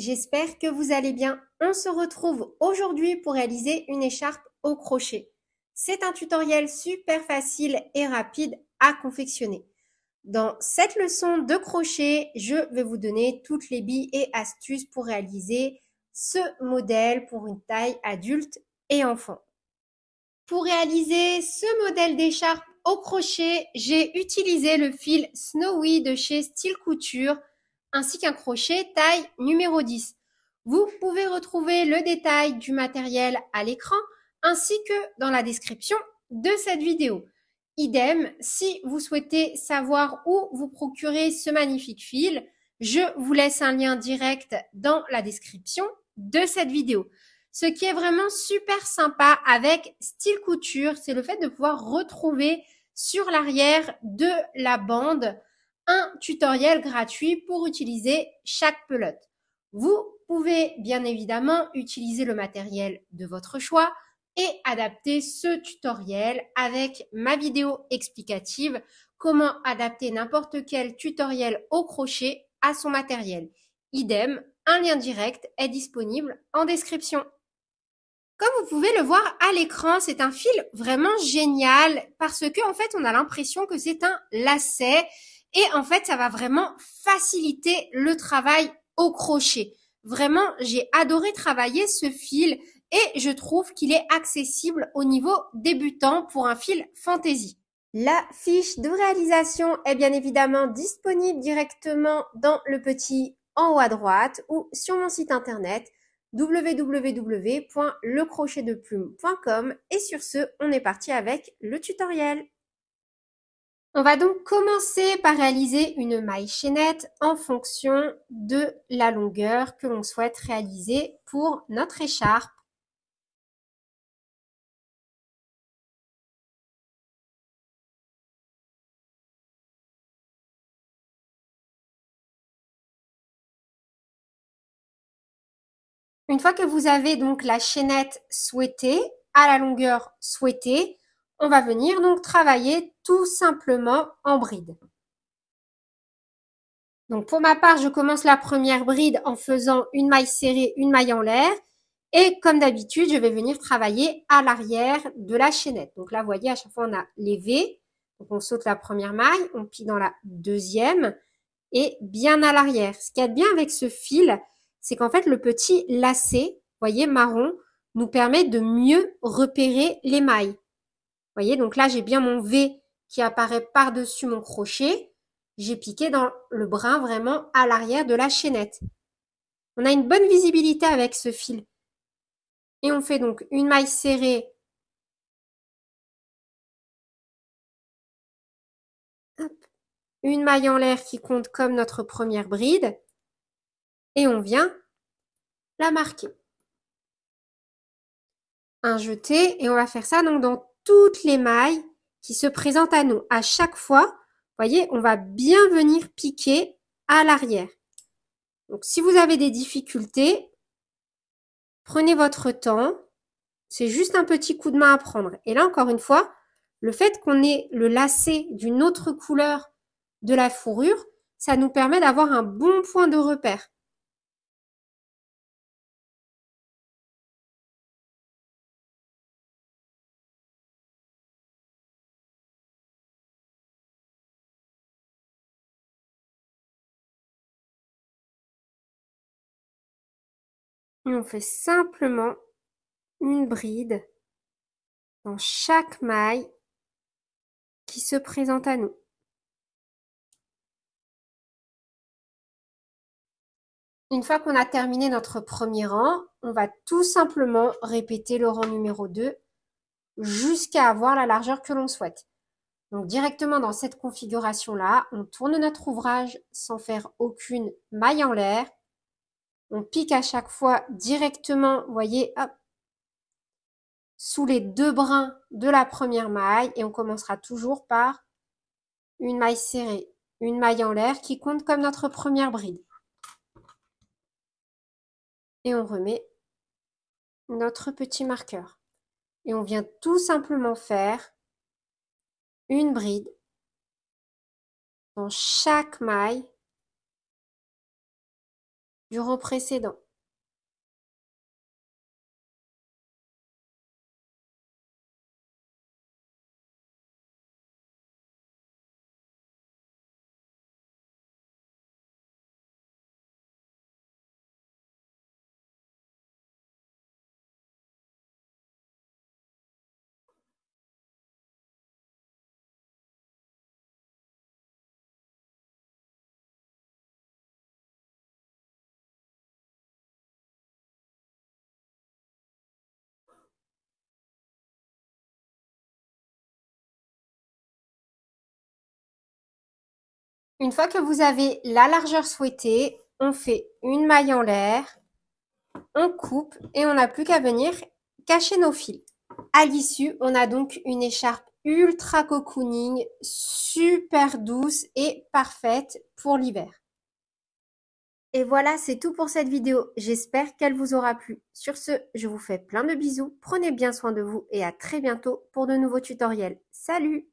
j'espère que vous allez bien. On se retrouve aujourd'hui pour réaliser une écharpe au crochet. C'est un tutoriel super facile et rapide à confectionner. Dans cette leçon de crochet, je vais vous donner toutes les billes et astuces pour réaliser ce modèle pour une taille adulte et enfant. Pour réaliser ce modèle d'écharpe au crochet, j'ai utilisé le fil Snowy de chez Style Couture ainsi qu'un crochet taille numéro 10. Vous pouvez retrouver le détail du matériel à l'écran ainsi que dans la description de cette vidéo. Idem, si vous souhaitez savoir où vous procurer ce magnifique fil, je vous laisse un lien direct dans la description de cette vidéo. Ce qui est vraiment super sympa avec Style Couture, c'est le fait de pouvoir retrouver sur l'arrière de la bande un tutoriel gratuit pour utiliser chaque pelote. Vous pouvez bien évidemment utiliser le matériel de votre choix et adapter ce tutoriel avec ma vidéo explicative comment adapter n'importe quel tutoriel au crochet à son matériel. Idem, un lien direct est disponible en description. Comme vous pouvez le voir à l'écran, c'est un fil vraiment génial parce que en fait, on a l'impression que c'est un lacet et en fait, ça va vraiment faciliter le travail au crochet. Vraiment, j'ai adoré travailler ce fil et je trouve qu'il est accessible au niveau débutant pour un fil fantaisie. La fiche de réalisation est bien évidemment disponible directement dans le petit en haut à droite ou sur mon site internet www.lecrochetdeplume.com et sur ce, on est parti avec le tutoriel. On va donc commencer par réaliser une maille chaînette en fonction de la longueur que l'on souhaite réaliser pour notre écharpe. Une fois que vous avez donc la chaînette souhaitée, à la longueur souhaitée, on va venir donc travailler tout simplement en bride. Donc pour ma part, je commence la première bride en faisant une maille serrée, une maille en l'air. Et comme d'habitude, je vais venir travailler à l'arrière de la chaînette. Donc là, vous voyez, à chaque fois, on a les V. Donc on saute la première maille, on plie dans la deuxième et bien à l'arrière. Ce qu'il y a de bien avec ce fil, c'est qu'en fait, le petit lacet, vous voyez, marron, nous permet de mieux repérer les mailles. Vous voyez, donc là, j'ai bien mon V qui apparaît par-dessus mon crochet. J'ai piqué dans le brin vraiment à l'arrière de la chaînette. On a une bonne visibilité avec ce fil. Et on fait donc une maille serrée. Hop, une maille en l'air qui compte comme notre première bride. Et on vient la marquer. Un jeté et on va faire ça donc dans toutes les mailles qui se présentent à nous. À chaque fois, vous voyez, on va bien venir piquer à l'arrière. Donc si vous avez des difficultés, prenez votre temps. C'est juste un petit coup de main à prendre. Et là, encore une fois, le fait qu'on ait le lacet d'une autre couleur de la fourrure, ça nous permet d'avoir un bon point de repère. Et on fait simplement une bride dans chaque maille qui se présente à nous. Une fois qu'on a terminé notre premier rang, on va tout simplement répéter le rang numéro 2 jusqu'à avoir la largeur que l'on souhaite. Donc directement dans cette configuration-là, on tourne notre ouvrage sans faire aucune maille en l'air. On pique à chaque fois directement, vous voyez, hop, sous les deux brins de la première maille et on commencera toujours par une maille serrée, une maille en l'air qui compte comme notre première bride. Et on remet notre petit marqueur. Et on vient tout simplement faire une bride dans chaque maille du rang précédent. Une fois que vous avez la largeur souhaitée, on fait une maille en l'air, on coupe et on n'a plus qu'à venir cacher nos fils. À l'issue, on a donc une écharpe ultra cocooning, super douce et parfaite pour l'hiver. Et voilà, c'est tout pour cette vidéo. J'espère qu'elle vous aura plu. Sur ce, je vous fais plein de bisous, prenez bien soin de vous et à très bientôt pour de nouveaux tutoriels. Salut!